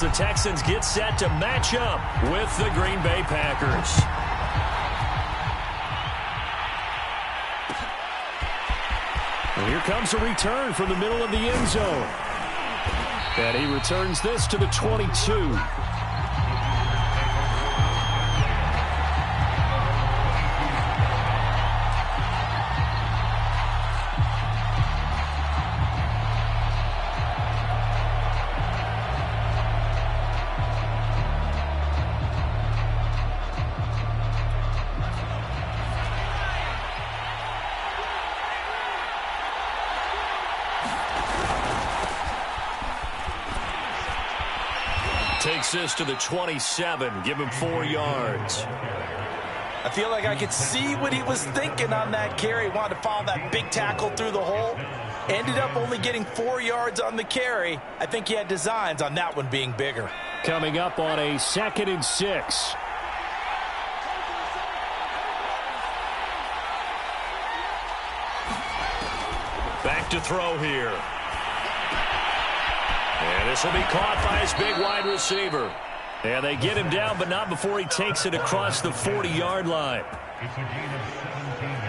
The Texans get set to match up with the Green Bay Packers. And here comes a return from the middle of the end zone. And he returns this to the 22. Takes this to the 27. Give him 4 yards. I feel like I could see what he was thinking on that carry. Wanted to follow that big tackle through the hole. Ended up only getting 4 yards on the carry. I think he had designs on that one being bigger. Coming up on a 2nd and 6. Back to throw here. And this will be caught by his big wide receiver. And they get him down, but not before he takes it across the 40-yard line.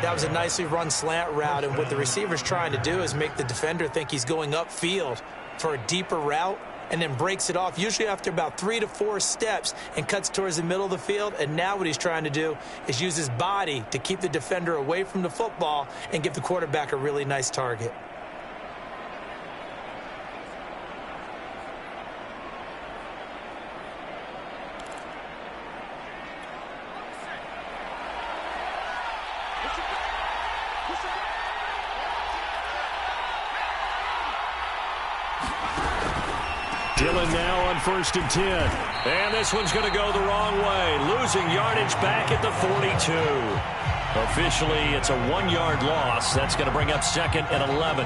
That was a nicely run slant route, and what the receiver's trying to do is make the defender think he's going upfield for a deeper route and then breaks it off, usually after about 3 to 4 steps, and cuts towards the middle of the field. And now what he's trying to do is use his body to keep the defender away from the football and give the quarterback a really nice target. Dillon now on 1st and 10. And this one's going to go the wrong way. Losing yardage back at the 42. Officially, it's a 1-yard loss. That's going to bring up 2nd and 11.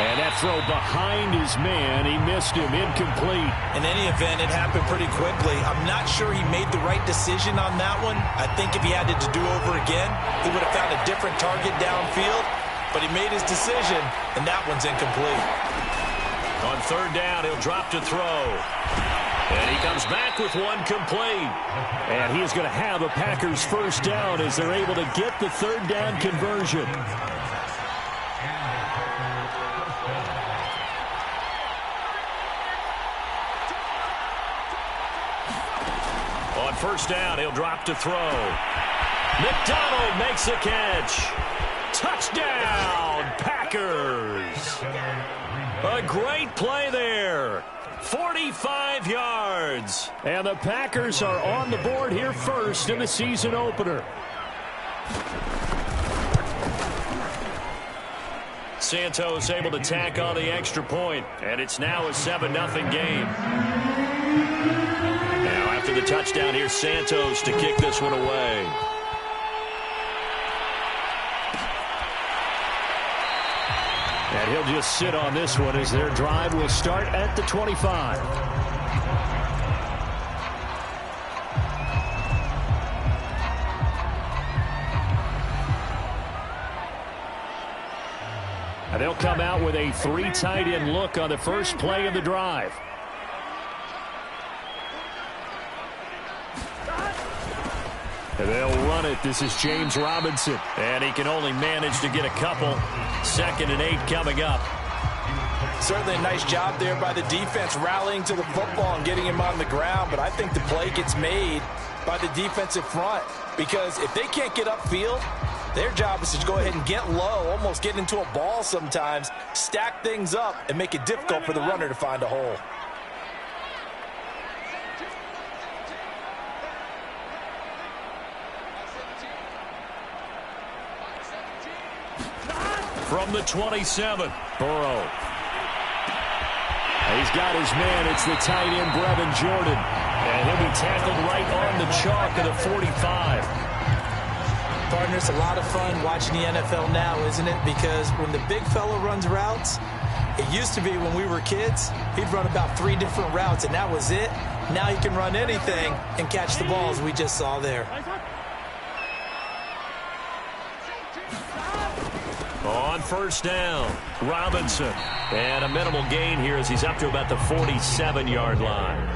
And that throw behind his man, he missed him, incomplete. In any event, it happened pretty quickly. I'm not sure he made the right decision on that one. I think if he had it to do over again, he would have found a different target downfield. But he made his decision, and that one's incomplete. On 3rd down, he'll drop to throw. And he comes back with one complete. And he is going to have a Packers 1st down as they're able to get the 3rd down conversion. On 1st down, he'll drop to throw. McDonald makes a catch. Touchdown, Packers. A great play there. 45 yards. And the Packers are on the board here first in the season opener. Santos able to tack on the extra point, and it's now a 7-0 game. Now after the touchdown, here's Santos to kick this one away. And he'll just sit on this one as their drive will start at the 25. And they'll come out with a 3 tight end look on the first play of the drive. And they'll run it. This is James Robinson. And he can only manage to get a couple. 2nd and 8 coming up. Certainly a nice job there by the defense rallying to the football and getting him on the ground. But I think the play gets made by the defensive front. Because if they can't get upfield, their job is to go ahead and get low, almost get into a ball sometimes, stack things up, and make it difficult for the runner to find a hole. From the 27, Burrow. He's got his man. It's the tight end, Brevin Jordan. And he'll be tackled right on the chalk of the 45. Partner, it's a lot of fun watching the NFL now, isn't it? Because when the big fella runs routes, It used to be when we were kids, he'd run about 3 different routes, and that was it. Now he can run anything and catch the balls we just saw there. On first down, Robinson. And a minimal gain here as he's up to about the 47-yard line.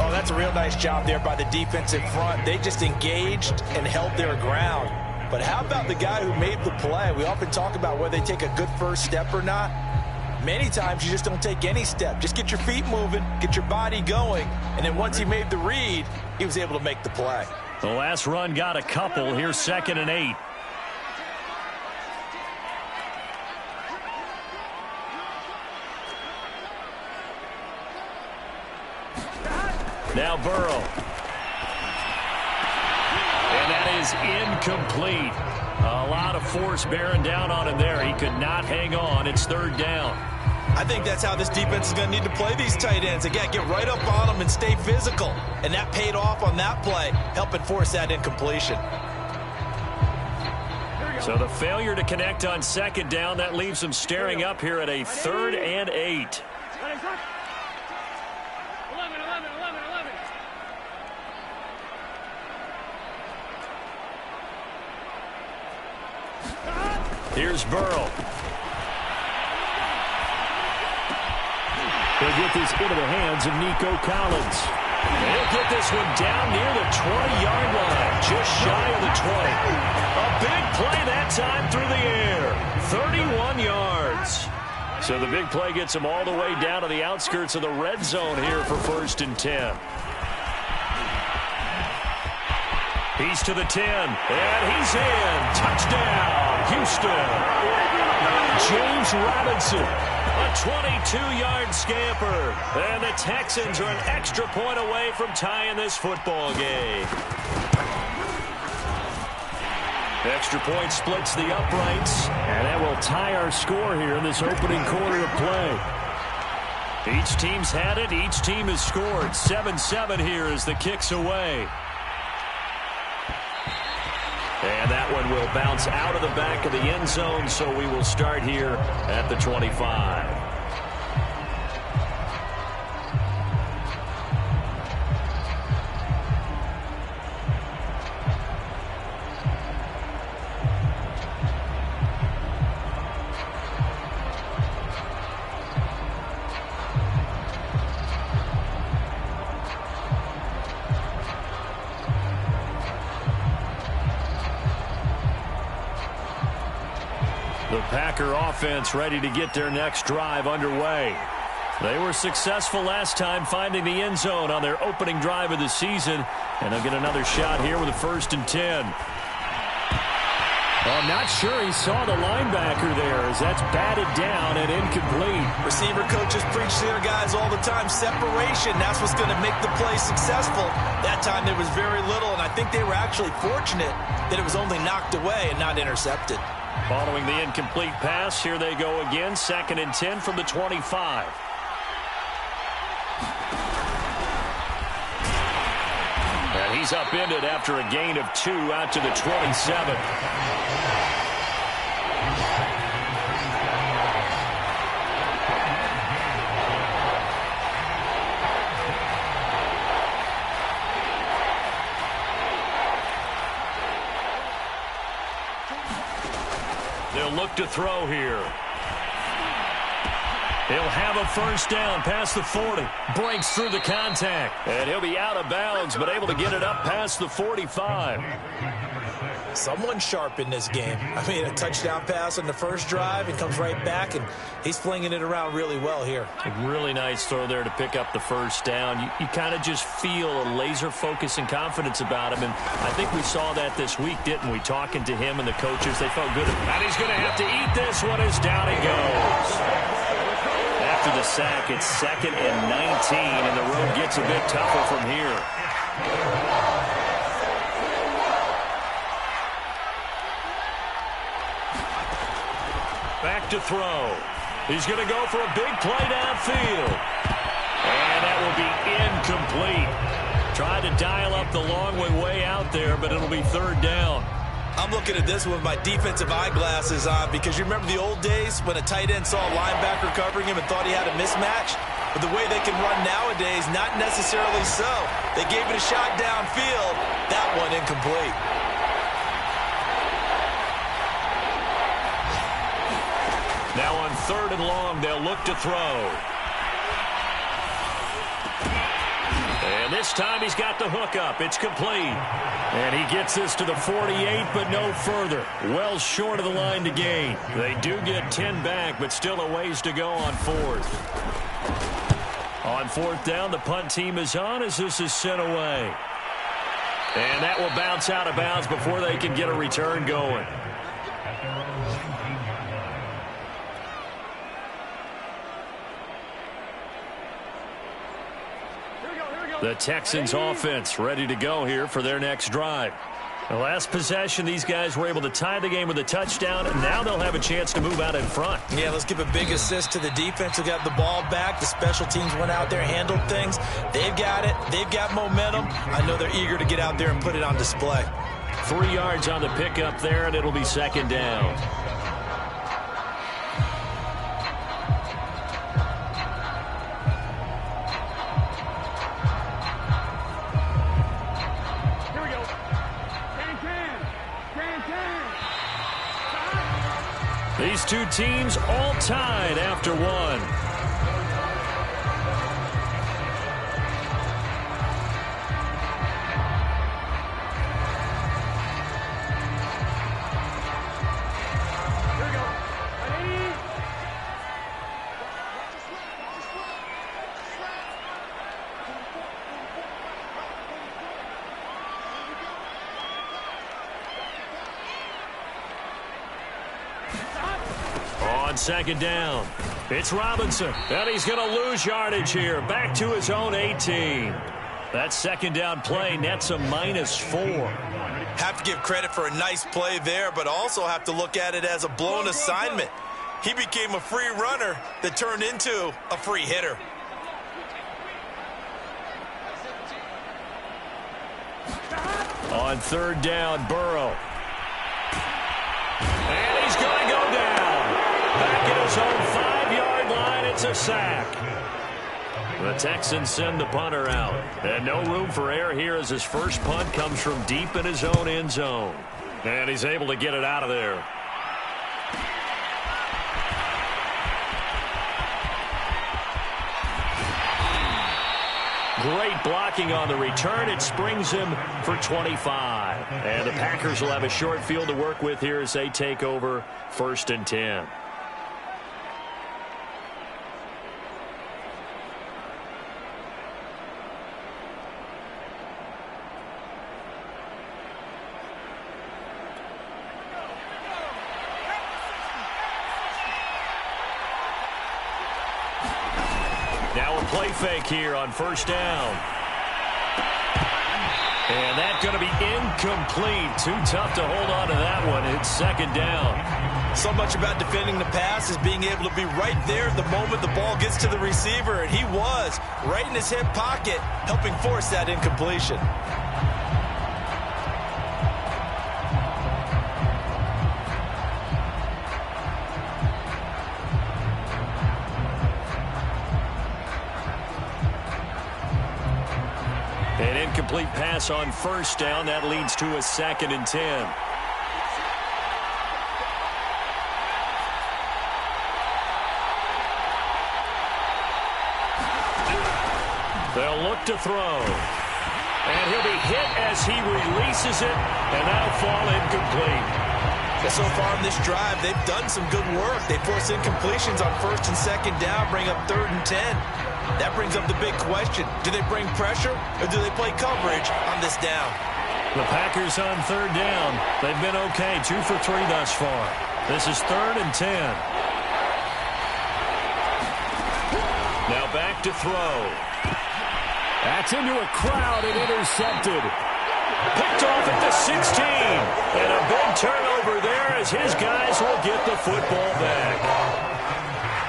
Oh, that's a real nice job there by the defensive front. They just engaged and held their ground. But how about the guy who made the play? We often talk about whether they take a good first step or not. Many times you just don't take any step. Just get your feet moving, get your body going, and then once he made the read, he was able to make the play. The last run got a couple. Here's 2nd and 8. Now Burrow. And that is incomplete. A lot of force bearing down on him there. He could not hang on. It's 3rd down. I think that's how this defense is going to need to play these tight ends. Again, get right up on them and stay physical. And that paid off on that play, helping force that incompletion. So the failure to connect on 2nd down, that leaves them staring up here at a 3rd and 8. Here's Burrow. He'll get this into the hands of Nico Collins. He'll get this one down near the 20-yard line, just shy of the 20. A big play that time through the air, 31 yards. So the big play gets him all the way down to the outskirts of the red zone here for 1st and 10. He's to the 10, and he's in. Touchdown, Houston. James Robinson, a 22-yard scamper. And the Texans are an extra point away from tying this football game. Extra point splits the uprights, and that will tie our score here in this opening quarter of play. Each team's had it. Each team has scored. 7-7 here as the kick's away. And that one will bounce out of the back of the end zone, so we will start here at the 25. The Packer offense ready to get their next drive underway. They were successful last time finding the end zone on their opening drive of the season, and they'll get another shot here with a 1st and 10. Well, I'm not sure he saw the linebacker there as that's batted down and incomplete. Receiver coaches preach to their guys all the time. Separation, that's what's going to make the play successful. That time there was very little, and I think they were actually fortunate that it was only knocked away and not intercepted. Following the incomplete pass, here they go again. 2nd and 10 from the 25. And he's upended after a gain of 2 out to the 27. They'll look to throw here. He'll have a 1st down past the 40. Breaks through the contact. And he'll be out of bounds, but able to get it up past the 45. Someone sharp in this game. I mean, a touchdown pass on the first drive and comes right back, and he's flinging it around really well here. A really nice throw there to pick up the 1st down. You kind of just feel a laser focus and confidence about him, and I think we saw that this week, didn't we? Talking to him and the coaches, they felt good. And he's going to have to eat this one as down he goes. After the sack, it's 2nd and 19, and the road gets a bit tougher from here. Back to throw. He's going to go for a big play downfield. And that will be incomplete. Tried to dial up the long way out there, but it'll be 3rd down. I'm looking at this with my defensive eyeglasses on because you remember the old days when a tight end saw a linebacker covering him and thought he had a mismatch? But the way they can run nowadays, not necessarily so. They gave it a shot downfield. That one incomplete. Now on 3rd and long, they'll look to throw. And this time he's got the hook up. It's complete. And he gets this to the 48, but no further. Well short of the line to gain. They do get 10 back, but still a ways to go on 4th. On 4th down, the punt team is on as this is sent away. And that will bounce out of bounds before they can get a return going. The Texans offense ready to go here for their next drive. The last possession, these guys were able to tie the game with a touchdown, and now they'll have a chance to move out in front. Yeah, let's give a big assist to the defense who got the ball back. The special teams went out there, handled things. They've got it. They've got momentum. I know they're eager to get out there and put it on display. 3 yards on the pickup there, and it'll be 2nd down. These two teams all tied after one. On 2nd down, it's Robinson, and he's going to lose yardage here. Back to his own 18. That 2nd down play nets a -4. Have to give credit for a nice play there, but also have to look at it as a blown assignment. He became a free runner that turned into a free hitter. On 3rd down, Burrow. And he's going to go down. Back at his own 5-yard line, it's a sack. The Texans send the punter out. And no room for error here as his first punt comes from deep in his own end zone. And he's able to get it out of there. Great blocking on the return. It springs him for 25. And the Packers will have a short field to work with here as they take over 1st and 10. Now a play fake here on 1st down. And that's going to be incomplete. Too tough to hold on to that one. It's 2nd down. So much about defending the pass is being able to be right there the moment the ball gets to the receiver. And he was right in his hip pocket, helping force that incompletion. An incomplete pass on 1st down. That leads to a 2nd and 10. They'll look to throw. And he'll be hit as he releases it, and that'll fall incomplete. So far in this drive, they've done some good work. They force incompletions on 1st and 2nd down, bring up 3rd and 10. That brings up the big question. Do they bring pressure or do they play coverage on this down? The Packers on 3rd down. They've been okay, 2 for 3 thus far. This is 3rd and 10. Now back to throw. That's into a crowd and intercepted. Picked off at the 16. And a big turnover there as his guys will get the football back.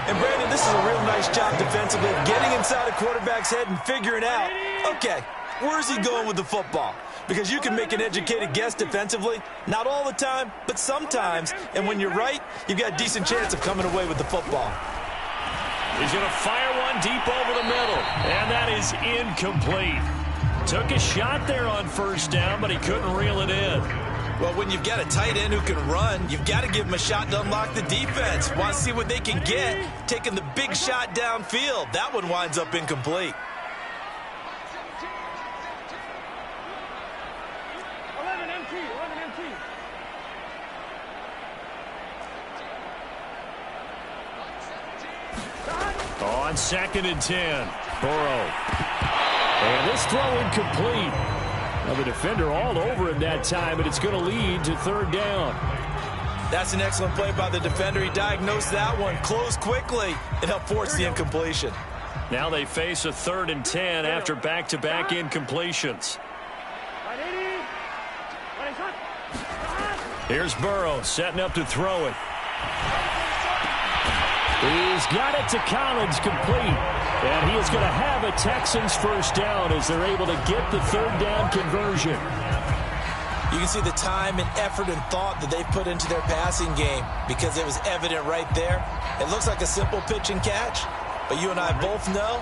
And, Brandon, this is a real nice job defensively, getting inside a quarterback's head and figuring out, okay, where's he going with the football? because you can make an educated guess defensively. Not all the time, but sometimes. And when you're right, you've got a decent chance of coming away with the football. He's going to fire one deep over the middle, and that is incomplete. Took a shot there on first down, but he couldn't reel it in. Well, when you've got a tight end who can run, you've got to give him a shot to unlock the defense. Want to see what they can get, taking the big shot downfield. That one winds up incomplete. On 2nd and 10, Burrow. And this throw incomplete. Now the defender all over him that time, and it's going to lead to 3rd down. That's an excellent play by the defender. He diagnosed that one, closed quickly, and helped force the incompletion. Now they face a 3rd and 10 after back-to-back incompletions. Here's Burrow setting up to throw it. He's got it to Collins, complete. And he is going to have a Texans first down as they're able to get the 3rd down conversion. You can see the time and effort and thought that they've put into their passing game because it was evident right there. It looks like a simple pitch and catch, but you and I both know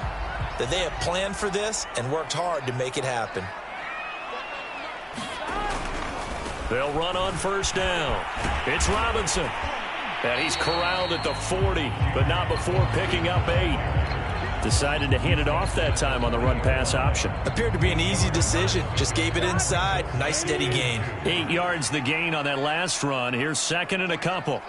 that they have planned for this and worked hard to make it happen. They'll run on first down. It's Robinson. And he's corralled at the 40, but not before picking up 8. Decided to hand it off that time on the run-pass option. Appeared to be an easy decision. Just gave it inside. Nice steady gain. 8 yards the gain on that last run. Here's 2nd and a couple.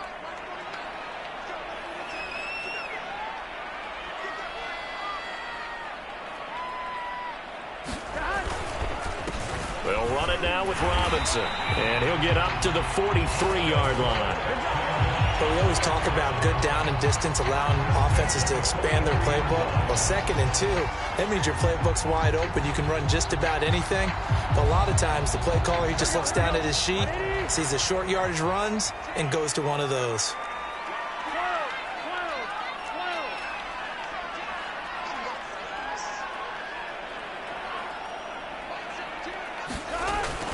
They'll run it now with Robinson. And he'll get up to the 43-yard line. But we always talk about good down and distance, allowing offenses to expand their playbook. Well, 2nd and 2, that means your playbook's wide open. You can run just about anything. But a lot of times, the play caller, he just looks down at his sheet, sees the short yardage runs, and goes to one of those.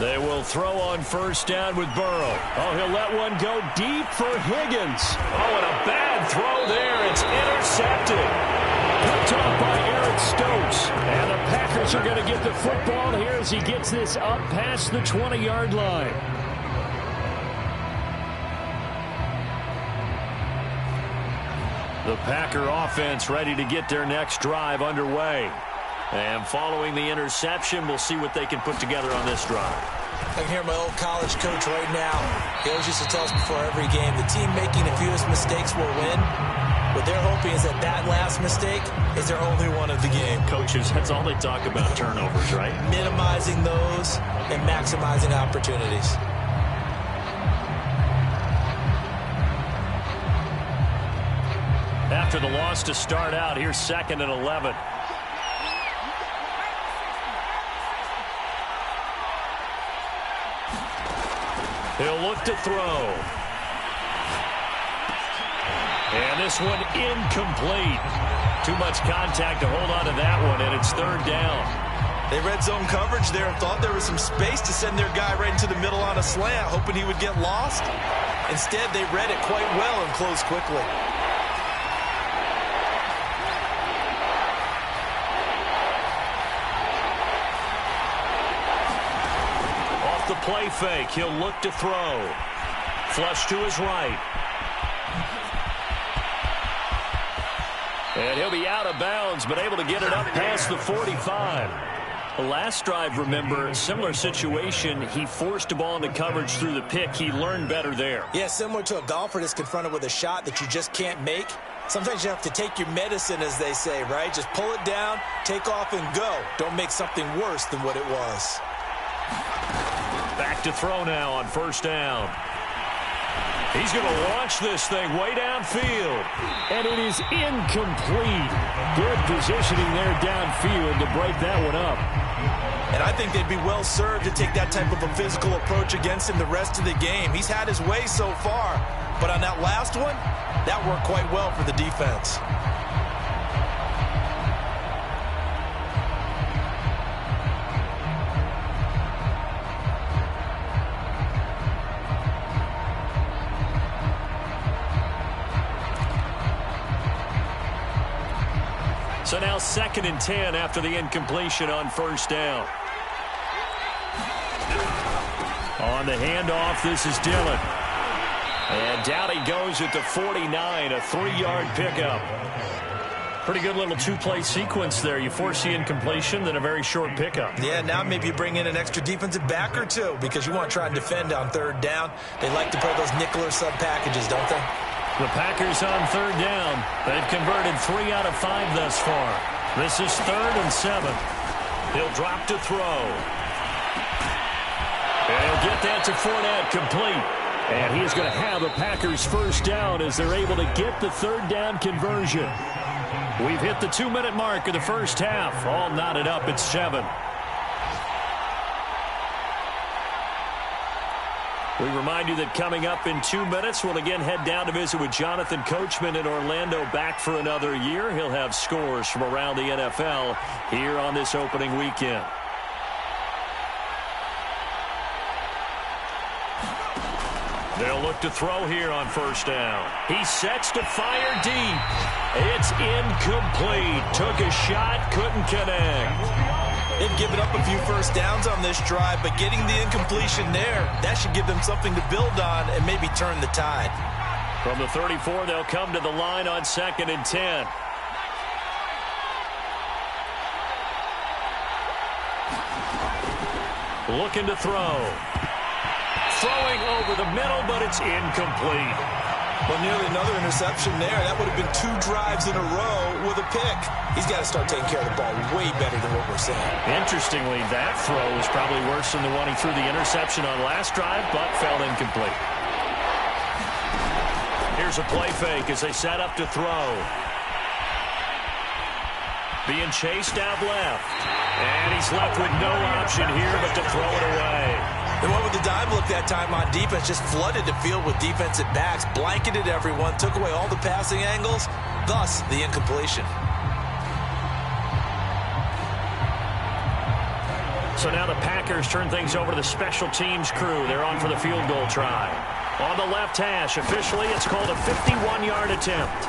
They will throw on first down with Burrow. Oh, he'll let one go deep for Higgins. Oh, and a bad throw there. It's intercepted. Picked off by Eric Stokes. And the Packers are going to get the football here as he gets this up past the 20-yard line. The Packer offense ready to get their next drive underway. And following the interception, we'll see what they can put together on this drive. I can hear my old college coach right now. He always used to tell us before every game, the team making the fewest mistakes will win. What they're hoping is that that last mistake is their only one of the game. Coaches, that's all they talk about, turnovers, right? Minimizing those and maximizing opportunities. After the loss to start out, here's 2nd and 11. He'll look to throw. And this one incomplete. Too much contact to hold on to that one, and it's 3rd down. They read zone coverage there and thought there was some space to send their guy right into the middle on a slant, hoping he would get lost. Instead, they read it quite well and closed quickly. The play fake. He'll look to throw. Flush to his right. And he'll be out of bounds, but able to get it up past the 45. The last drive, remember, similar situation. He forced a ball into coverage through the pick. He learned better there. Yeah, similar to a golfer that's confronted with a shot that you just can't make. Sometimes you have to take your medicine, as they say, right? Just pull it down, take off, and go. Don't make something worse than what it was. Back to throw now on first down. He's going to launch this thing way downfield. And it is incomplete. Good positioning there downfield to break that one up. And I think they'd be well served to take that type of a physical approach against him the rest of the game. He's had his way so far. But on that last one, that worked quite well for the defense. So now 2nd and 10 after the incompletion on first down. On the handoff, this is Dillon. And down he goes at the 49, a 3-yard pickup. Pretty good little two-play sequence there. You force the incompletion, then a very short pickup. Yeah, now maybe you bring in an extra defensive back or two because you want to try and defend on 3rd down. They like to play those nickel or sub packages, don't they? The Packers on 3rd down. They've converted 3 out of 5 thus far. This is 3rd and 7. He'll drop to throw. And he'll get that to Fournette, complete. And he is going to have a Packers first down as they're able to get the 3rd down conversion. We've hit the 2-minute mark of the first half. All knotted up at 7. We remind you that coming up in 2 minutes, we'll again head down to visit with Jonathan Coachman in Orlando, back for another year. He'll have scores from around the NFL here on this opening weekend. They'll look to throw here on first down. He sets to fire deep. It's incomplete. Took a shot, couldn't connect. They've given up a few first downs on this drive, but getting the incompletion there, that should give them something to build on and maybe turn the tide. From the 34, they'll come to the line on 2nd and 10. Looking to throw. Throwing over the middle, but it's incomplete. Well, nearly another interception there. That would have been 2 drives in a row with a pick. He's got to start taking care of the ball way better than what we're seeing. Interestingly, that throw was probably worse than the one he threw the interception on last drive, but fell incomplete. Here's a play fake as they set up to throw. Being chased out left. And he's left with no option here but to throw it away. And what with the dive look that time on defense, just flooded the field with defensive backs, blanketed everyone, took away all the passing angles, thus the incompletion. So now the Packers turn things over to the special teams crew. They're on for the field goal try. On the left hash, officially it's called a 51-yard attempt.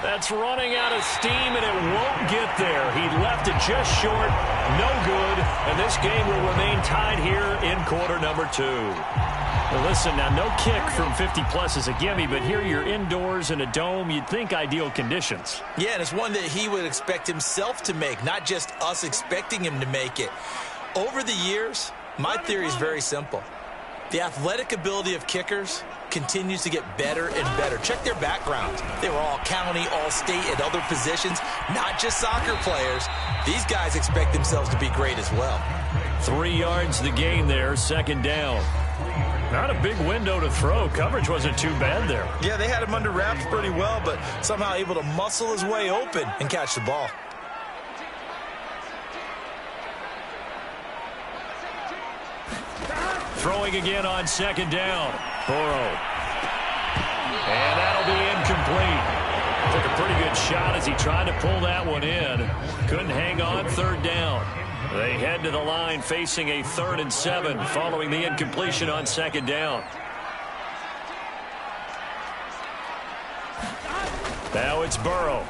That's running out of steam, and it won't get there. He left it just short, no good, and this game will remain tied here in quarter number 2. Well, listen, now no kick from 50-plus is a gimme, but here you're indoors in a dome. You'd think ideal conditions. Yeah, and it's one that he would expect himself to make, not just us expecting him to make it. Over the years, my theory is very simple. The athletic ability of kickers continues to get better and better. Check their backgrounds. They were all county, all state, at other positions, not just soccer players. These guys expect themselves to be great as well. 3 yards the gain there, 2nd down. Not a big window to throw. Coverage wasn't too bad there. Yeah, they had him under wraps pretty well, but somehow able to muscle his way open and catch the ball. Throwing again on 2nd down. Burrow. And that'll be incomplete. Took a pretty good shot as he tried to pull that one in. Couldn't hang on, 3rd down. They head to the line facing a 3rd and 7 following the incompletion on 2nd down. Now it's Burrow.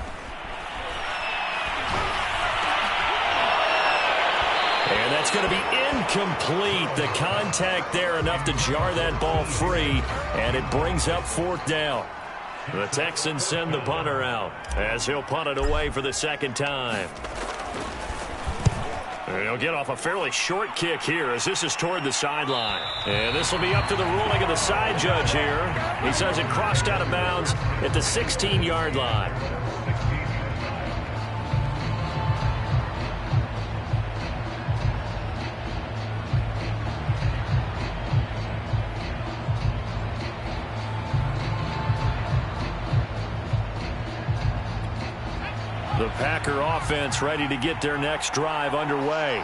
And that's going to be incomplete. The contact there enough to jar that ball free, and it brings up 4th down. The Texans send the punter out as he'll punt it away for the 2nd time. And he'll get off a fairly short kick here as this is toward the sideline. And this will be up to the ruling of the side judge here. He says it crossed out of bounds at the 16-yard line. The Packer offense ready to get their next drive underway.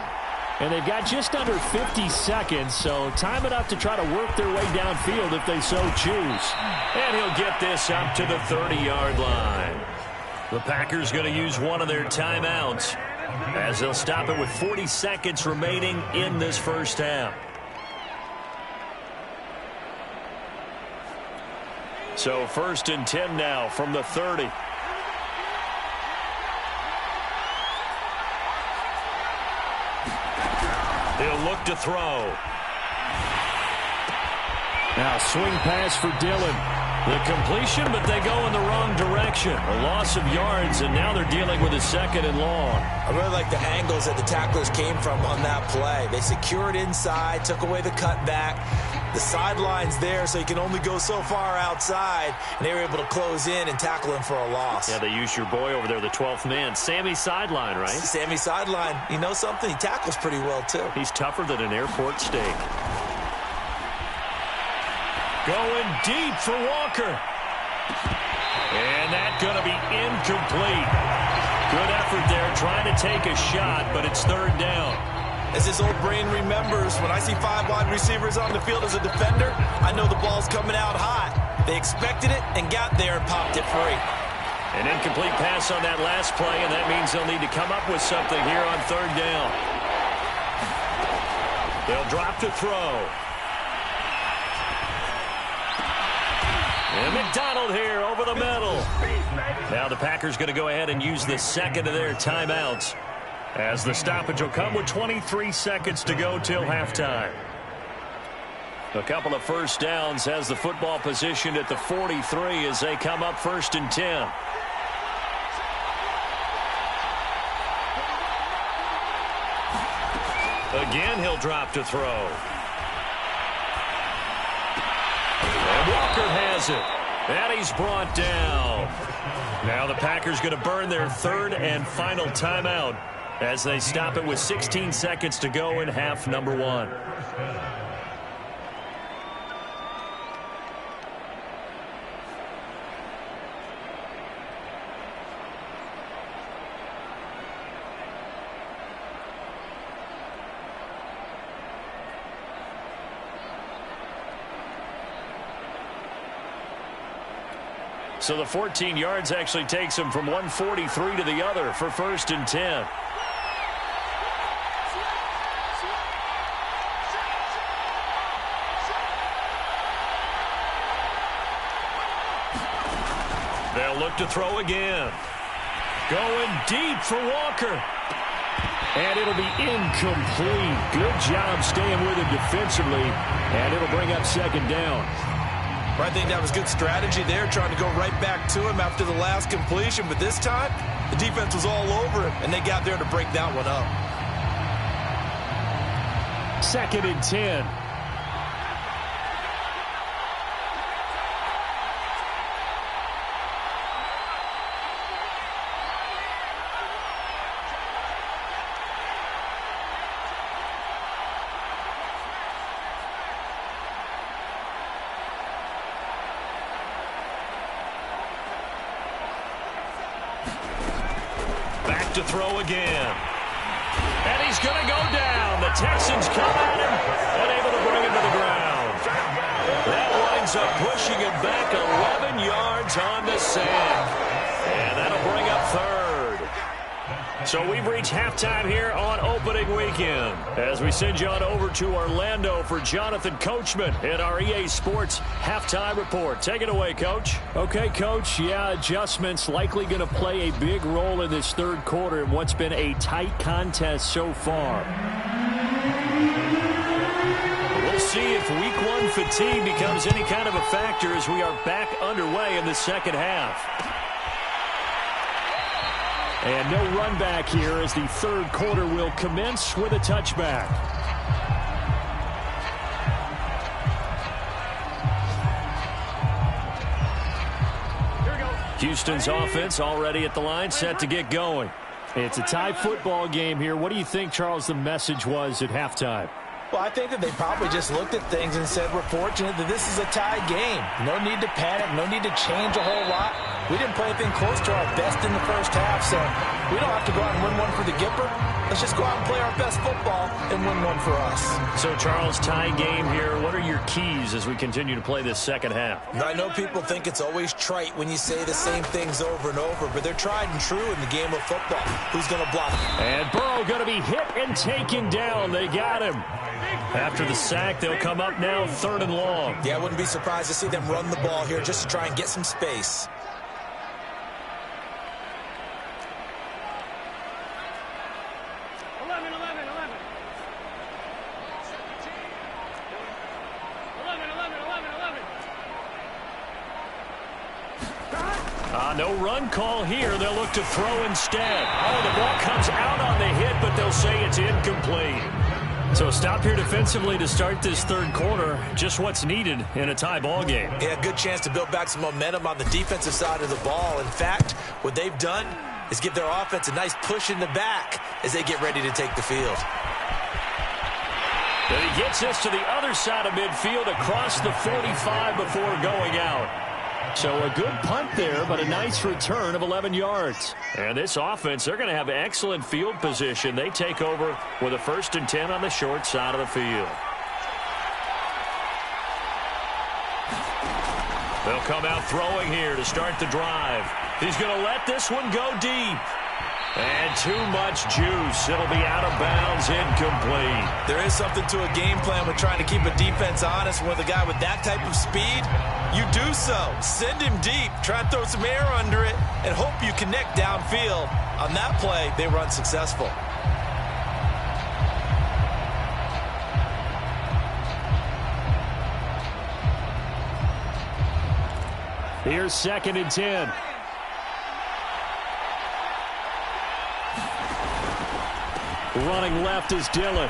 And they've got just under 50 seconds, so time enough to try to work their way downfield if they so choose. And he'll get this up to the 30-yard line. The Packers going to use one of their timeouts as they'll stop it with 40 seconds remaining in this first half. So 1st and 10 now from the 30. He'll look to throw. Now swing pass for Dillon. The completion, but they go in the wrong direction. A loss of yards, and now they're dealing with a 2nd and long. I really like the angles that the tacklers came from on that play. They secured inside, took away the cutback. The sideline's there, so you can only go so far outside, and they were able to close in and tackle him for a loss. Yeah, they used your boy over there, the 12th man. Sammy Sideline, right? Sammy Sideline. You know something? He tackles pretty well, too. He's tougher than an airport steak. Going deep for Walker. And that's going to be incomplete. Good effort there trying to take a shot, but it's 3rd down. As his old brain remembers, when I see 5 wide receivers on the field as a defender, I know the ball's coming out hot. They expected it and got there and popped it free. An incomplete pass on that last play, and that means they'll need to come up with something here on 3rd down. They'll drop to throw. And McDonald here over the middle. Now the Packers going to go ahead and use the 2nd of their timeouts, as the stoppage will come with 23 seconds to go till halftime. A couple of first downs has the football positioned at the 43 as they come up 1st and 10. Again, he'll drop to throw. And Walker has it. And he's brought down. Now the Packers going to burn their 3rd and final timeout as they stop it with 16 seconds to go in half number 1. So the 14 yards actually takes him from 143 to the other for 1st and 10. They'll look to throw again. Going deep for Walker. And it'll be incomplete. Good job staying with him defensively. And it'll bring up 2nd down. I think that was good strategy there, trying to go right back to him after the last completion. But this time, the defense was all over him, and they got there to break that one up. 2nd and 10. To throw again. And he's going to go down. The Texans come at him, unable to bring him to the ground. That winds up pushing him back 11 yards on the sack. And that'll bring up 3rd. So we've reached halftime here on opening weekend, as we send you on over to Orlando for Jonathan Coachman in our EA Sports halftime report. Take it away, Coach. Okay, Coach. Yeah, adjustments likely going to play a big role in this 3rd quarter in what's been a tight contest so far. We'll see if week 1 fatigue becomes any kind of a factor as we are back underway in the 2nd half. And no run back here as the 3rd quarter will commence with a touchback. Houston's offense already at the line, set to get going. It's a tie football game here. What do you think, Charles, the message was at halftime? Well, I think that they probably just looked at things and said, we're fortunate that this is a tie game. No need to panic, no need to change a whole lot. We didn't play anything close to our best in the first half, so we don't have to go out and win one for the Gipper. Let's just go out and play our best football and win one for us. So, Charles, tie game here. What are your keys as we continue to play this 2nd half? I know people think it's always trite when you say the same things over and over, but they're tried and true in the game of football. Who's going to block? And Burrow going to be hit and taken down. They got him. After the sack, they'll come up now 3rd and long. Yeah, I wouldn't be surprised to see them run the ball here just to try and get some space. No run call here. They'll look to throw instead. Oh, the ball comes out on the hit, but they'll say it's incomplete. So stop here defensively to start this third quarter. Just what's needed in a tie ball game. Yeah, good chance to build back some momentum on the defensive side of the ball. In fact, what they've done is give their offense a nice push in the back as they get ready to take the field. And he gets this to the other side of midfield across the 45 before going out. So a good punt there, but a nice return of 11 yards. And this offense, they're going to have excellent field position. They take over with a 1st and 10 on the short side of the field. They'll come out throwing here to start the drive. He's going to let this one go deep. And too much juice. It'll be out of bounds, incomplete. There is something to a game plan with trying to keep a defense honest. With a guy with that type of speed, you do so. Send him deep. Try and throw some air under it and hope you connect downfield. On that play, they run successful. Here's 2nd and 10. Running left is Dillon.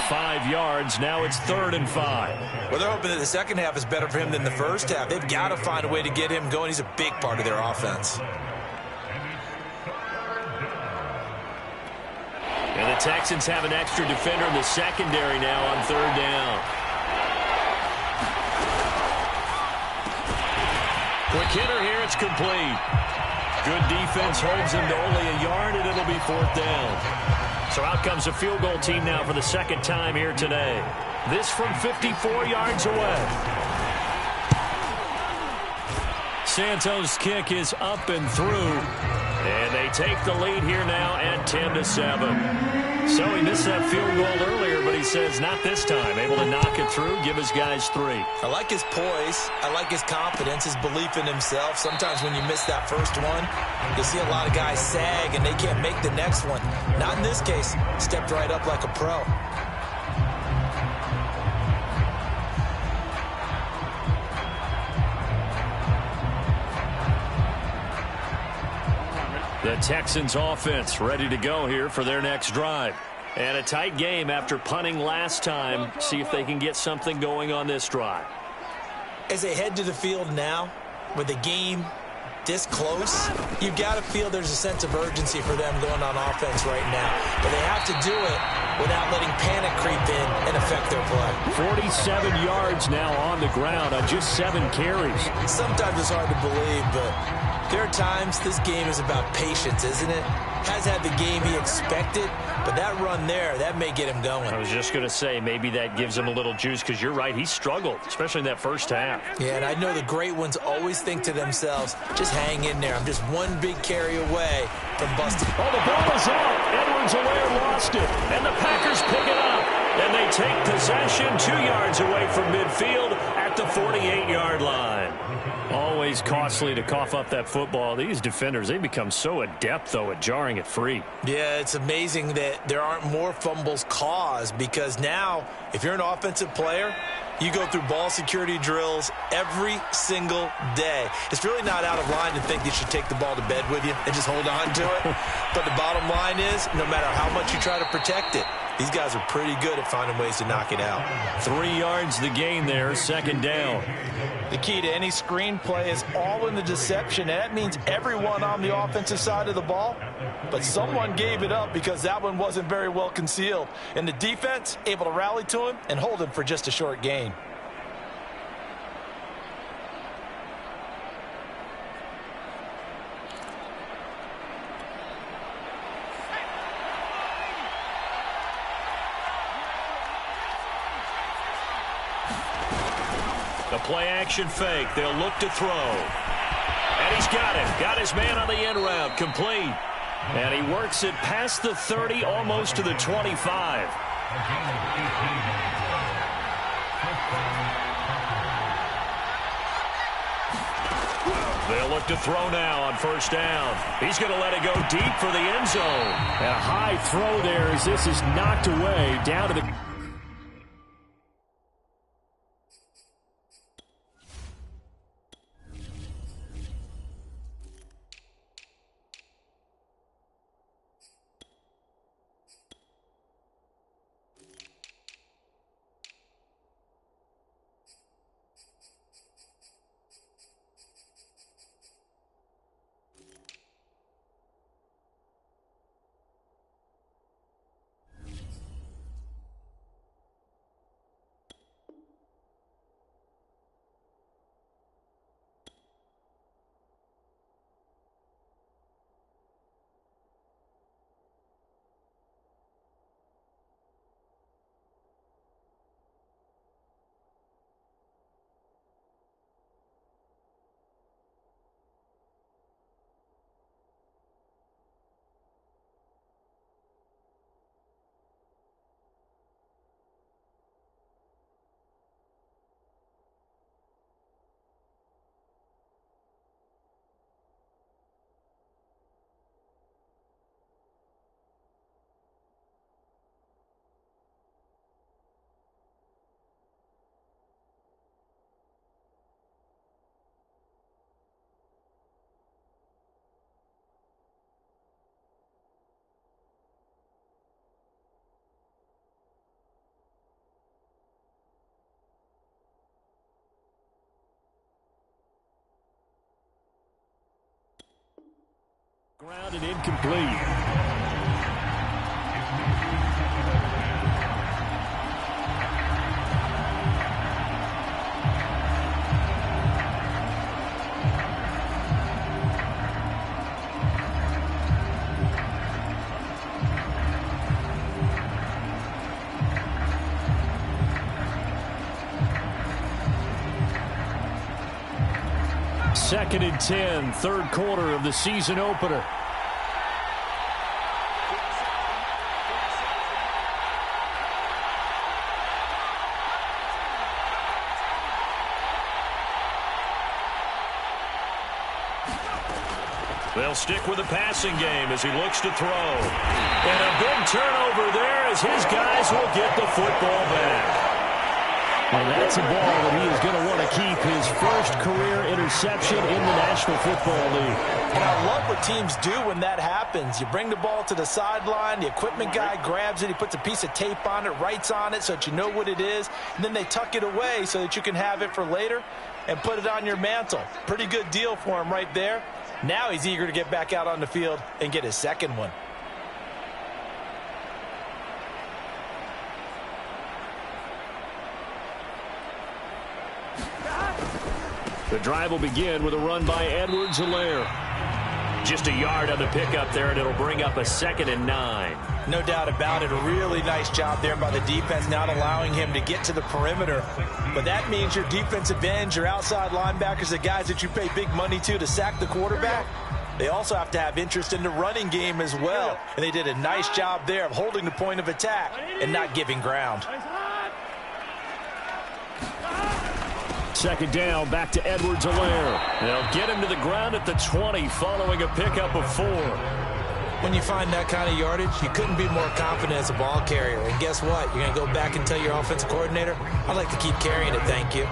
5 yards. Now it's 3rd and 5. Well, they're hoping that the second half is better for him than the first half. They've got to find a way to get him going. He's a big part of their offense. And the Texans have an extra defender in the secondary now on 3rd down. Quick hitter here. It's complete. Good defense holds him to only a yard, and it'll be 4th down. So out comes a field goal team now for the second time here today. This from 54 yards away. Santos' kick is up and through. And they take the lead here now at 10-7. So he missed that field goal earlier, but he says not this time. Able to knock it through, give his guys 3. I like his poise. I like his confidence, his belief in himself. Sometimes when you miss that first one, you'll see a lot of guys sag and they can't make the next one. Not in this case. Stepped right up like a pro. The Texans offense ready to go here for their next drive. And a tight game after punting last time. See if they can get something going on this drive. As they head to the field now, with the game this close, you've got to feel there's a sense of urgency for them going on offense right now. But they have to do it without letting panic creep in and affect their play. 47 yards now on the ground on just 7 carries. Sometimes it's hard to believe, but there are times this game is about patience, isn't it? Has had the game he expected, but that run there, that may get him going. I was just going to say, maybe that gives him a little juice, because you're right, he struggled, especially in that first half. Yeah, and I know the great ones always think to themselves, just hang in there. I'm just one big carry away from busting. Oh, the ball is out. Edwards-Helaire lost it, and the Packers pick it up. And they take possession 2 yards away from midfield at the 48-yard line. Always costly to cough up that football. These defenders, they become so adept, though, at jarring it free. Yeah, it's amazing that there aren't more fumbles caused, because now, if you're an offensive player, you go through ball security drills every single day. It's really not out of line to think you should take the ball to bed with you and just hold on to it. But the bottom line is, no matter how much you try to protect it, these guys are pretty good at finding ways to knock it out. 3 yards the gain there, 2nd down. The key to any screen play is all in the deception, and that means everyone on the offensive side of the ball. But someone gave it up because that one wasn't very well concealed. And the defense able to rally to him and hold him for just a short gain. The play-action fake. They'll look to throw. And he's got it. Got his man on the end route. Complete. And he works it past the 30, almost to the 25. They'll look to throw now on 1st down. He's going to let it go deep for the end zone. And a high throw there as this is knocked away down to the... Ground and incomplete. Second and 10, third quarter of the season opener. They'll stick with the passing game as he looks to throw. And a big turnover there as his guys will get the football back. And that's a ball that he is going to want to keep, his first career interception in the National Football League. And I love what teams do when that happens. You bring the ball to the sideline, the equipment guy grabs it, he puts a piece of tape on it, writes on it so that you know what it is, and then they tuck it away so that you can have it for later and put it on your mantle. Pretty good deal for him right there. Now he's eager to get back out on the field and get his second one. The drive will begin with a run by Edwards-Helaire. Just a yard on the pickup there, and it'll bring up a 2nd and 9. No doubt about it. A really nice job there by the defense, not allowing him to get to the perimeter. But that means your defensive ends, your outside linebackers, the guys that you pay big money to sack the quarterback, they also have to have interest in the running game as well. And they did a nice job there of holding the point of attack and not giving ground. Second down, back to Edwards-Helaire. They'll get him to the ground at the 20 following a pickup of 4. When you find that kind of yardage, you couldn't be more confident as a ball carrier. And guess what? You're going to go back and tell your offensive coordinator, I'd like to keep carrying it, thank you.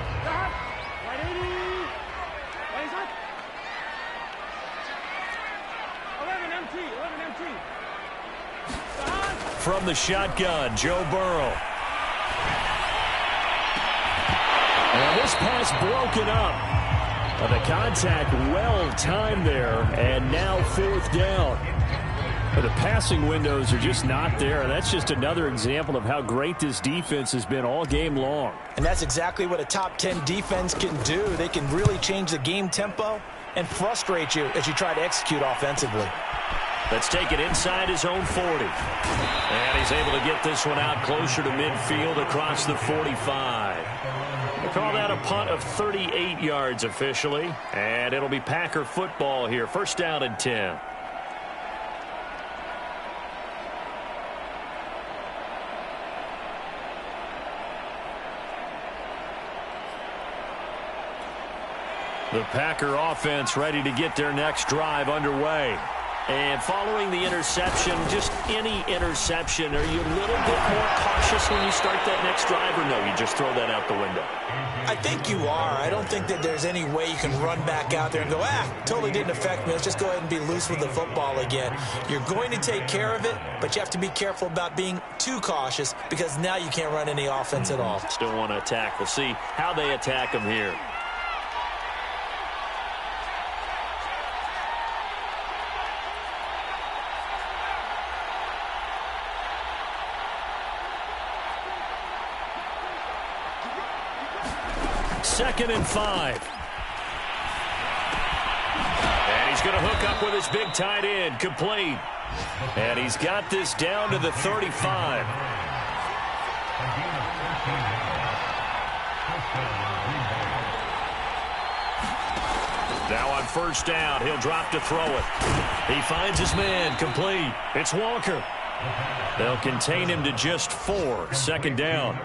From the shotgun, Joe Burrow. And this pass broken up. The contact well timed there, and now 4th down. But the passing windows are just not there, and that's just another example of how great this defense has been all game long. And that's exactly what a top 10 defense can do. They can really change the game tempo and frustrate you as you try to execute offensively. Let's take it inside his own 40. And he's able to get this one out closer to midfield across the 45. They call that a punt of 38 yards officially. And it'll be Packer football here. First down and 10. The Packer offense ready to get their next drive underway. And following the interception, just any interception, are you a little bit more cautious when you start that next drive, or no, you just throw that out the window? I think you are. I don't think that there's any way you can run back out there and go, totally didn't affect me. Let's just go ahead and be loose with the football again. You're going to take care of it, but you have to be careful about being too cautious because now you can't run any offense at all. Still want to attack. We'll see how they attack them here. Second and 5. And he's going to hook up with his big tight end, complete. And he's got this down to the 35. Now on first down, he'll drop to throw it. He finds his man, complete. It's Walker. They'll contain him to just 4. Second down.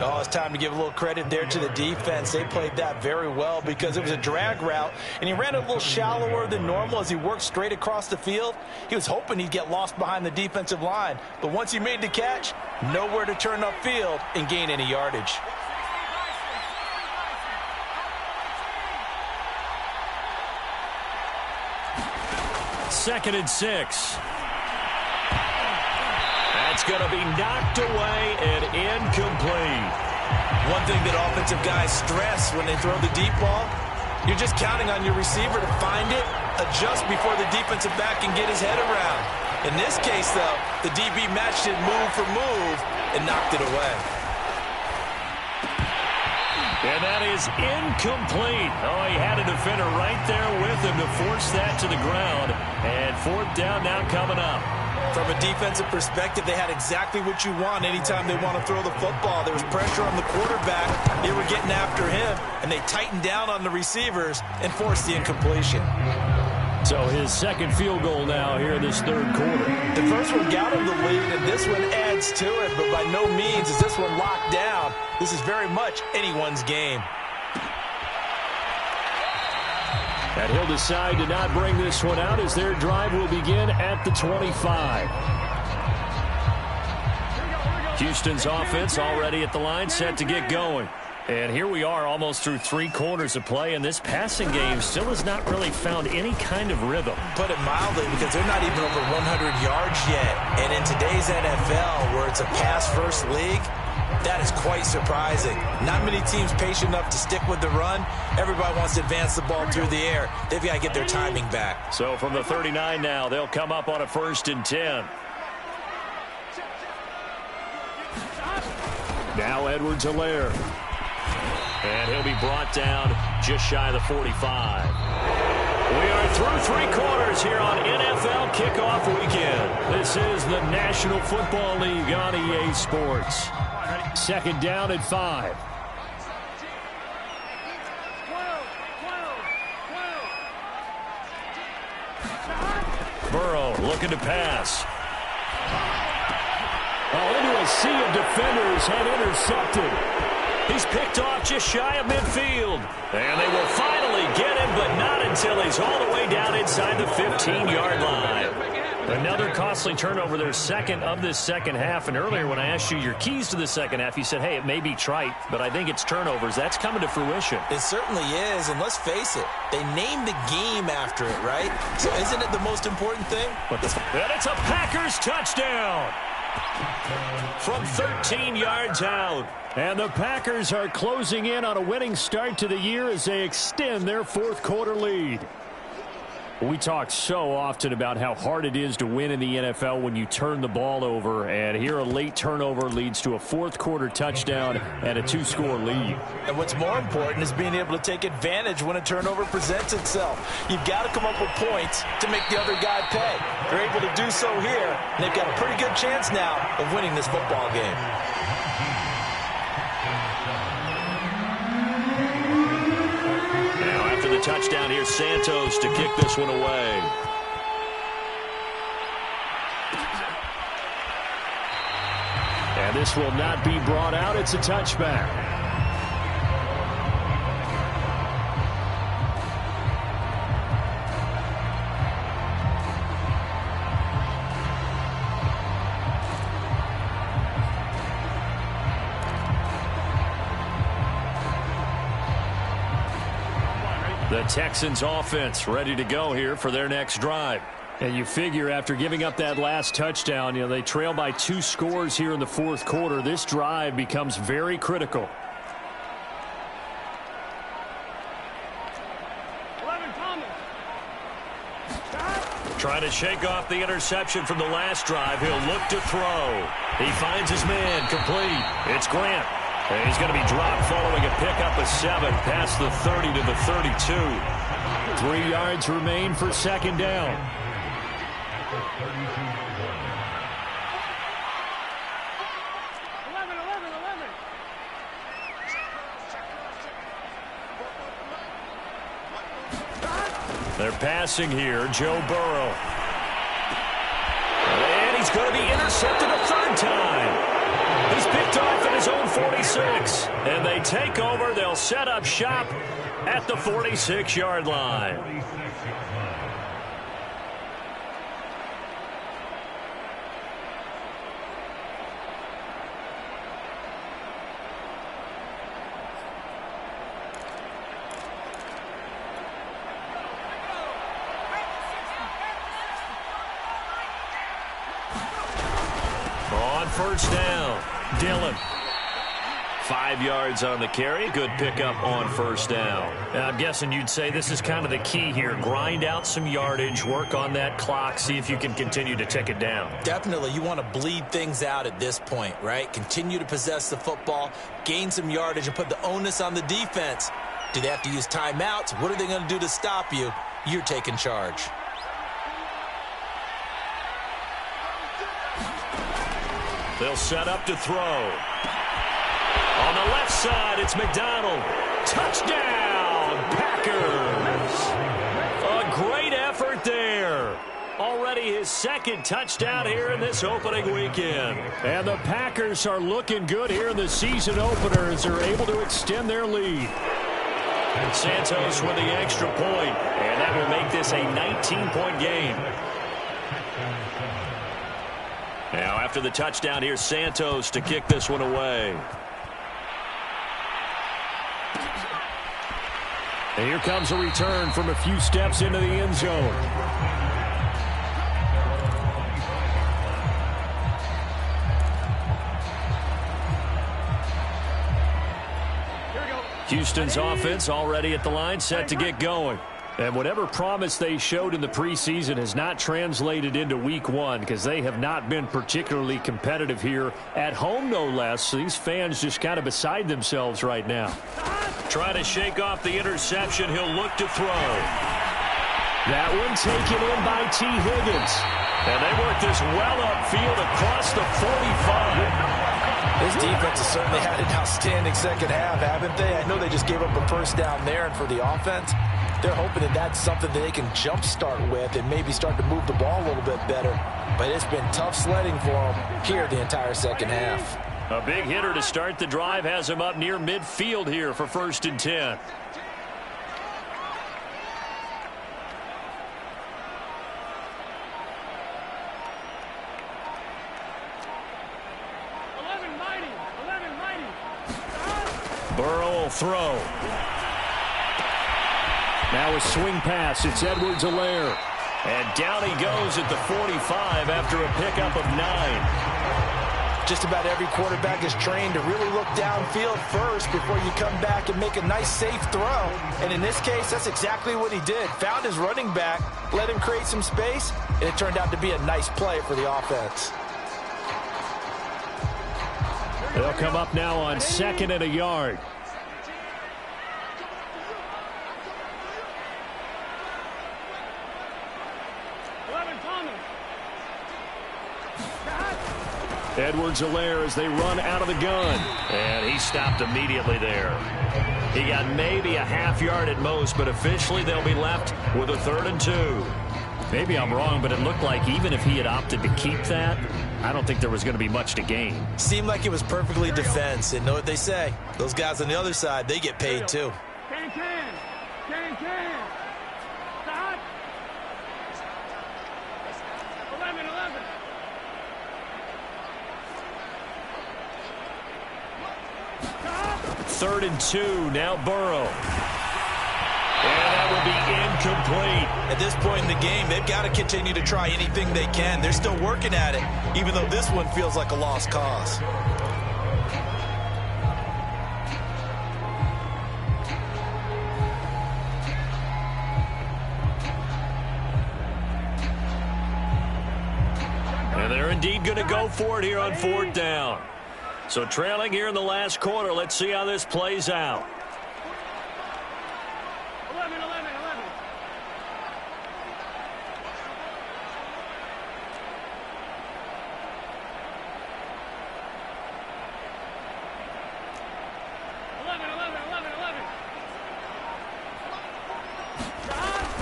Oh, it's time to give a little credit there to the defense. They played that very well because it was a drag route, and he ran a little shallower than normal as he worked straight across the field. He was hoping he'd get lost behind the defensive line, but once he made the catch, nowhere to turn upfield and gain any yardage. Second and 6. That's going to be knocked away and incomplete. One thing that offensive guys stress when they throw the deep ball, You're just counting on your receiver to find it, adjust before the defensive back can get his head around. In this case, though, the DB matched it move for move and knocked it away. And that is incomplete. Oh, he had a defender right there with him to force that to the ground. And fourth down now coming up. From a defensive perspective, they had exactly what you want anytime they want to throw the football. There was pressure on the quarterback. They were getting after him, and they tightened down on the receivers and forced the incompletion. So his second field goal now here in this third quarter. The first one got him the lead, and this one adds to it, but by no means is this one locked down. This is very much anyone's game. And he'll decide to not bring this one out as their drive will begin at the 25. Houston's offense already at the line, set to get going. And here we are almost through 3 quarters of play, and this passing game still has not really found any kind of rhythm. Put it mildly, because they're not even over 100 yards yet. And in today's NFL, where it's a pass-first league, that is quite surprising. Not many teams patient enough to stick with the run. Everybody wants to advance the ball through the air. They've got to get their timing back. So from the 39 now, they'll come up on a 1st and 10. Now Edwards-Helaire. And he'll be brought down just shy of the 45. We are through 3 quarters here on NFL Kickoff Weekend. This is the National Football League on EA Sports. 2nd down at 5. Burrow looking to pass. Into a sea of defenders and intercepted. He's picked off just shy of midfield. And they will finally get him, but not until he's all the way down inside the 15-yard line. Another costly turnover, their second of this second half. And earlier when I asked you your keys to the second half, you said, hey, it may be trite, but I think it's turnovers. That's coming to fruition. It certainly is, and let's face it, they named the game after it, right? So isn't it the most important thing? And it's a Packers touchdown from 13 yards out. And the Packers are closing in on a winning start to the year as they extend their 4th quarter lead. We talk so often about how hard it is to win in the NFL when you turn the ball over, and here a late turnover leads to a 4th quarter touchdown and a 2-score lead. And what's more important is being able to take advantage when a turnover presents itself. You've got to come up with points to make the other guy pay. They're able to do so here, and they've got a pretty good chance now of winning this football game. The touchdown here, Santos to kick this one away. And this will not be brought out. It's a touchback. The Texans offense ready to go here for their next drive. And you figure after giving up that last touchdown, they trail by 2 scores here in the 4th quarter. This drive becomes very critical. Trying to shake off the interception from the last drive. He'll look to throw. He finds his man complete. It's Grant. And he's going to be dropped following a pickup of 7 past the 30 to the 32. 3 yards remain for 2nd down. They're passing here, Joe Burrow. And he's going to be intercepted a 3rd time. He's picked off at his own 46. And they take over. They'll set up shop at the 46-yard line. On 1st down, Dillon 5 yards on the carry. Good pickup on first down. Now, I'm guessing you'd say this is kind of the key here. Grind out some yardage, work on that clock, see if you can continue to tick it down. Definitely. You want to bleed things out at this point, right? Continue to possess the football, gain some yardage, and put the onus on the defense. Do they have to use timeouts? What are they going to do to stop you? You're taking charge. They'll set up to throw. On the left side, it's McDonald. Touchdown, Packers. A great effort there. Already his second touchdown here in this opening weekend. And the Packers are looking good here in the season opener as they're able to extend their lead. Santos with the extra point, and that will make this a 19-point game. Now, after the touchdown, here's Santos to kick this one away. And here comes a return from a few steps into the end zone. Houston's offense already at the line, set to get going. And whatever promise they showed in the preseason has not translated into week one because they have not been particularly competitive here at home, no less. So these fans just kind of beside themselves right now. Trying to shake off the interception. He'll look to throw. That one taken in by T. Higgins. And they work this well upfield across the 45. This defense has certainly had an outstanding second half, haven't they? I know they just gave up a first down there, and for the offense, they're hoping that that's something that they can jumpstart with and maybe start to move the ball a little bit better. But it's been tough sledding for them here the entire second half. A big hitter to start the drive has him up near midfield here for 1st and 10. Burrow will throw. Now a swing pass. It's Edwards-Helaire. And down he goes at the 45 after a pickup of 9. Just about every quarterback is trained to really look downfield first before you come back and make a nice, safe throw. And in this case, that's exactly what he did. Found his running back, let him create some space, and it turned out to be a nice play for the offense. They'll come up now on 2nd and a yard. Edwards-Helaire as they run out of the gun. And he stopped immediately there. He got maybe a half yard at most, but officially they'll be left with a 3rd and 2. Maybe I'm wrong, but it looked like even if he had opted to keep that, I don't think there was going to be much to gain. Seemed like it was perfectly defense. And know what they say? Those guys on the other side, they get paid too. Stop. 11. 3rd and 2, now Burrow. And that will be incomplete. At this point in the game, they've got to continue to try anything they can. They're still working at it, even though this one feels like a lost cause. And they're indeed going to go for it here on 4th down. So trailing here in the last quarter, let's see how this plays out. 11.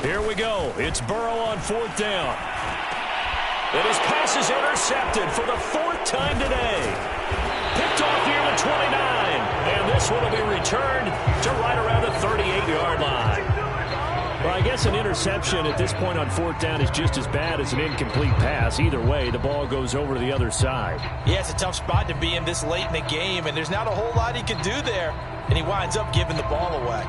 Here we go. It's Burrow on 4th down. And his pass is intercepted for the 4th time today. Picked off near the 29. And this one will be returned to right around the 38-yard line. Well, I guess an interception at this point on 4th down is just as bad as an incomplete pass. Either way, the ball goes over to the other side. Yeah, it's a tough spot to be in this late in the game, and there's not a whole lot he can do there. And he winds up giving the ball away.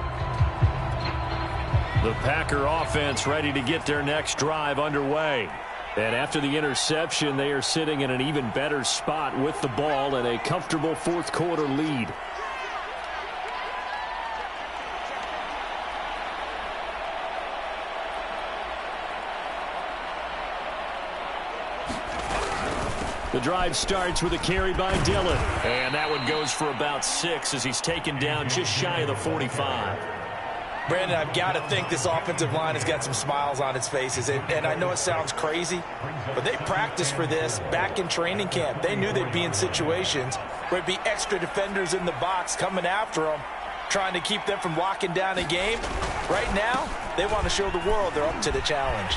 The Packer offense ready to get their next drive underway. And after the interception, they are sitting in an even better spot with the ball and a comfortable 4th quarter lead. The drive starts with a carry by Dillon. And that one goes for about 6 as he's taken down just shy of the 45. Brandon, I've got to think this offensive line has got some smiles on its faces. And I know it sounds crazy, but they practiced for this back in training camp. They knew they'd be in situations where it'd be extra defenders in the box coming after them, trying to keep them from locking down a game. Right now, they want to show the world they're up to the challenge.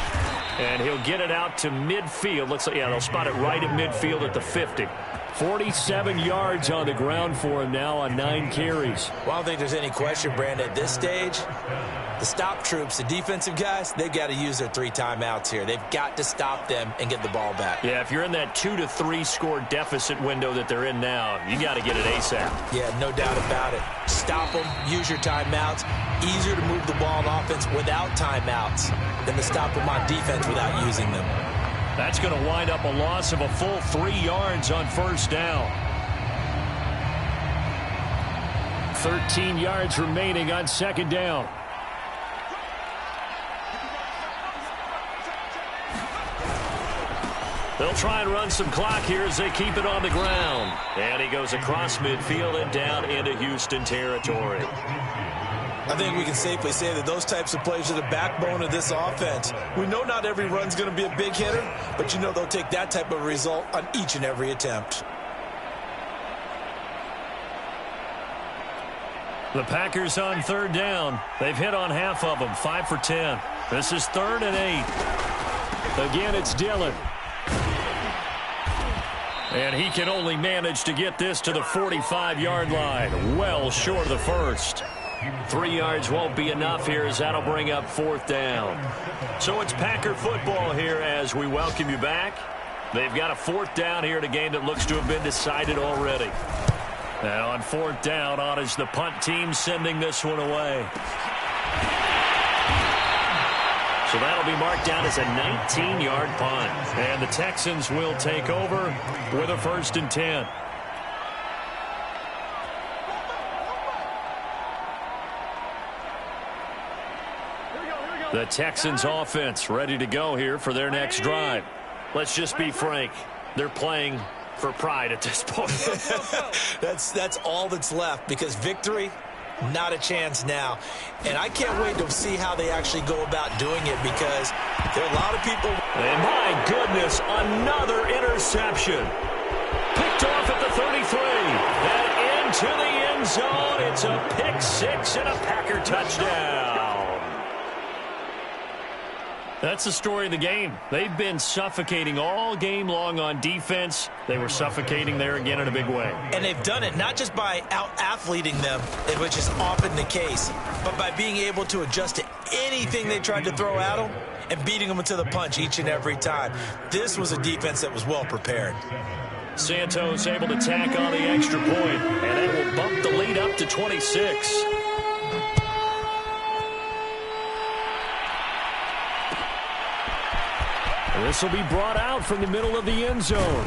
And he'll get it out to midfield. Looks like, yeah, they'll spot it right at midfield at the 50. 47 yards on the ground for him now on 9 carries. Well, I don't think there's any question, Brandon, at this stage, the stop troops, the defensive guys, they've got to use their 3 timeouts here. They've got to stop them and get the ball back. Yeah, if you're in that 2 to 3 score deficit window that they're in now, you got to get it ASAP. Yeah, no doubt about it. Stop them, use your timeouts. Easier to move the ball on offense without timeouts than to stop them on defense without using them. That's going to wind up a loss of a full 3 yards on first down. 13 yards remaining on second down. They'll try and run some clock here as they keep it on the ground. And he goes across midfield and down into Houston territory. I think we can safely say that those types of plays are the backbone of this offense. We know not every run's going to be a big hitter, but you know they'll take that type of result on each and every attempt. The Packers on third down. They've hit on half of them, 5 for 10. This is 3rd and 8. Again, it's Dillon. And he can only manage to get this to the 45-yard line, well short of the first. 3 yards won't be enough here as that'll bring up 4th down. So it's Packer football here as we welcome you back. They've got a 4th down here in a game that looks to have been decided already. Now on 4th down, on is the punt team sending this one away. So that'll be marked down as a 19-yard punt. And the Texans will take over with a 1st and 10. The Texans offense ready to go here for their next drive. Let's just be frank. They're playing for pride at this point. That's all that's left because victory, not a chance now. And I can't wait to see how they actually go about doing it because there are a lot of people. And my goodness, another interception. Picked off at the 33. And into the end zone. It's a pick 6 and a Packer touchdown. That's the story of the game. They've been suffocating all game long on defense. They were suffocating there again in a big way. And they've done it not just by out-athleting them, which is often the case, but by being able to adjust to anything they tried to throw at them and beating them to the punch each and every time. This was a defense that was well prepared. Santos able to tack on the extra point, and that will bump the lead up to 26. This will be brought out from the middle of the end zone.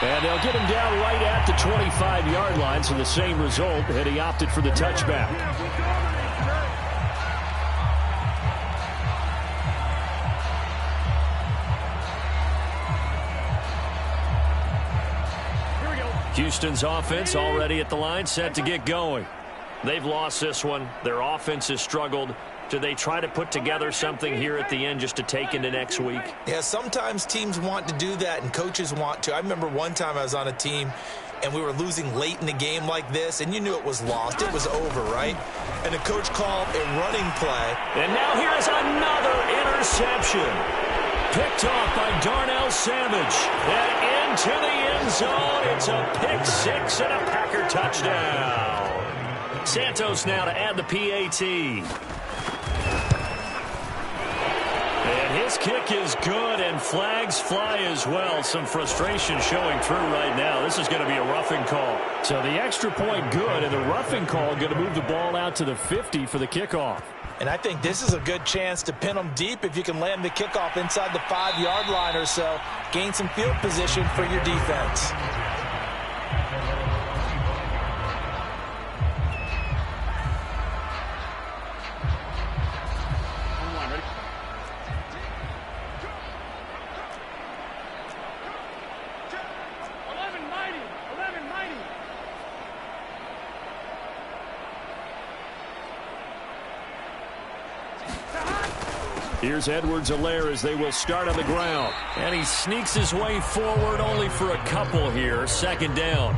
And they'll get him down right at the 25-yard line, so the same result, and he opted for the touchback. Houston's offense already at the line, set to get going. They've lost this one. Their offense has struggled. Do they try to put together something here at the end just to take into next week? Yeah, sometimes teams want to do that and coaches want to. I remember one time I was on a team and we were losing late in the game like this, and you knew it was lost. It was over, right? And the coach called a running play. And now here's another interception. Picked off by Darnell Savage. And into the end zone. It's a pick 6 and a Packer touchdown. Santos now to add the PAT. And his kick is good, and flags fly as well. Some frustration showing through right now. This is going to be a roughing call. So the extra point good, and the roughing call going to move the ball out to the 50 for the kickoff. And I think this is a good chance to pin them deep if you can land the kickoff inside the 5-yard line or so. Gain some field position for your defense. Here's Edwards-Helaire as they will start on the ground. And he sneaks his way forward only for a couple here. Second down.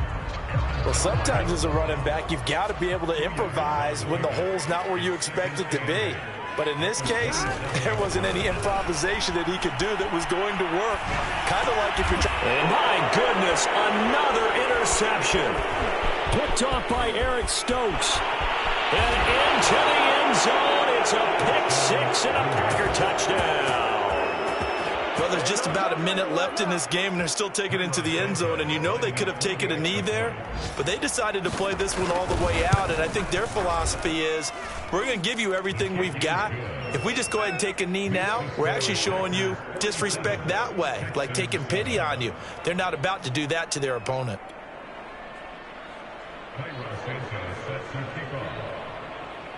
Well, sometimes as a running back, you've got to be able to improvise when the hole's not where you expect it to be. But in this case, there wasn't any improvisation that he could do that was going to work. Kind of like if you're trying. And my goodness, another interception. Picked off by Eric Stokes. And into the end zone. It's a pick six and a Packer touchdown. Well, there's just about a minute left in this game, and they're still taking it into the end zone. And you know they could have taken a knee there, but they decided to play this one all the way out. And I think their philosophy is, we're going to give you everything we've got. If we just go ahead and take a knee now, we're actually showing you disrespect that way, like taking pity on you. They're not about to do that to their opponent.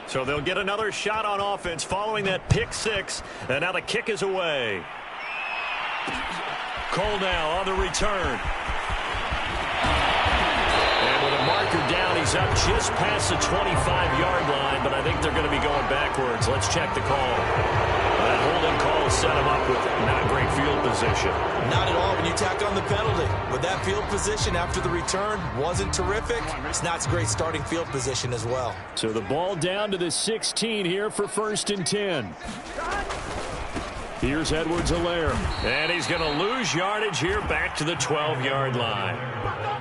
So they'll get another shot on offense following that pick six. And now the kick is away. Cole now on the return. And with a marker down, he's up just past the 25-yard line, but I think they're going to be going backwards. Let's check the call. That holding call set him up with not great field position. Not at all when you tack on the penalty. With that field position after the return wasn't terrific. It's not great starting field position as well. So the ball down to the 16 here for 1st and 10. Here's Edwards-Helaire. And he's going to lose yardage here back to the 12-yard line.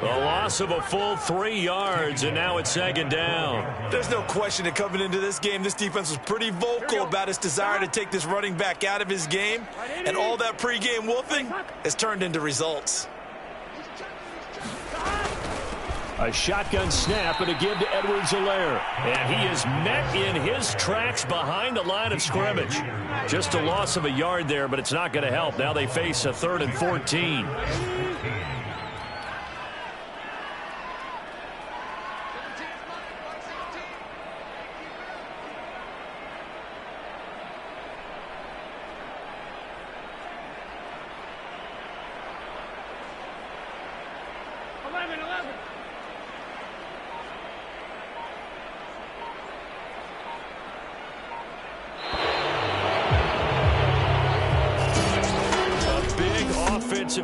A loss of a full 3 yards, and now it's second down. There's no question that coming into this game, this defense was pretty vocal about its desire to take this running back out of his game. And all that pregame wolfing has turned into results. A shotgun snap and a give to Edwards-Helaire. And he is met in his tracks behind the line of scrimmage. Just a loss of a yard there, but it's not going to help. Now they face a 3rd and 14.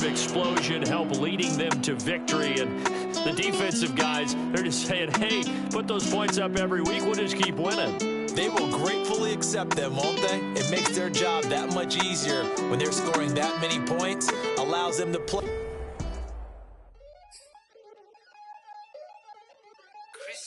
Explosion help leading them to victory, and the defensive guys, they're just saying, hey, put those points up every week, we'll just keep winning. They will gratefully accept them, won't they? It makes their job that much easier when they're scoring that many points, allows them to play.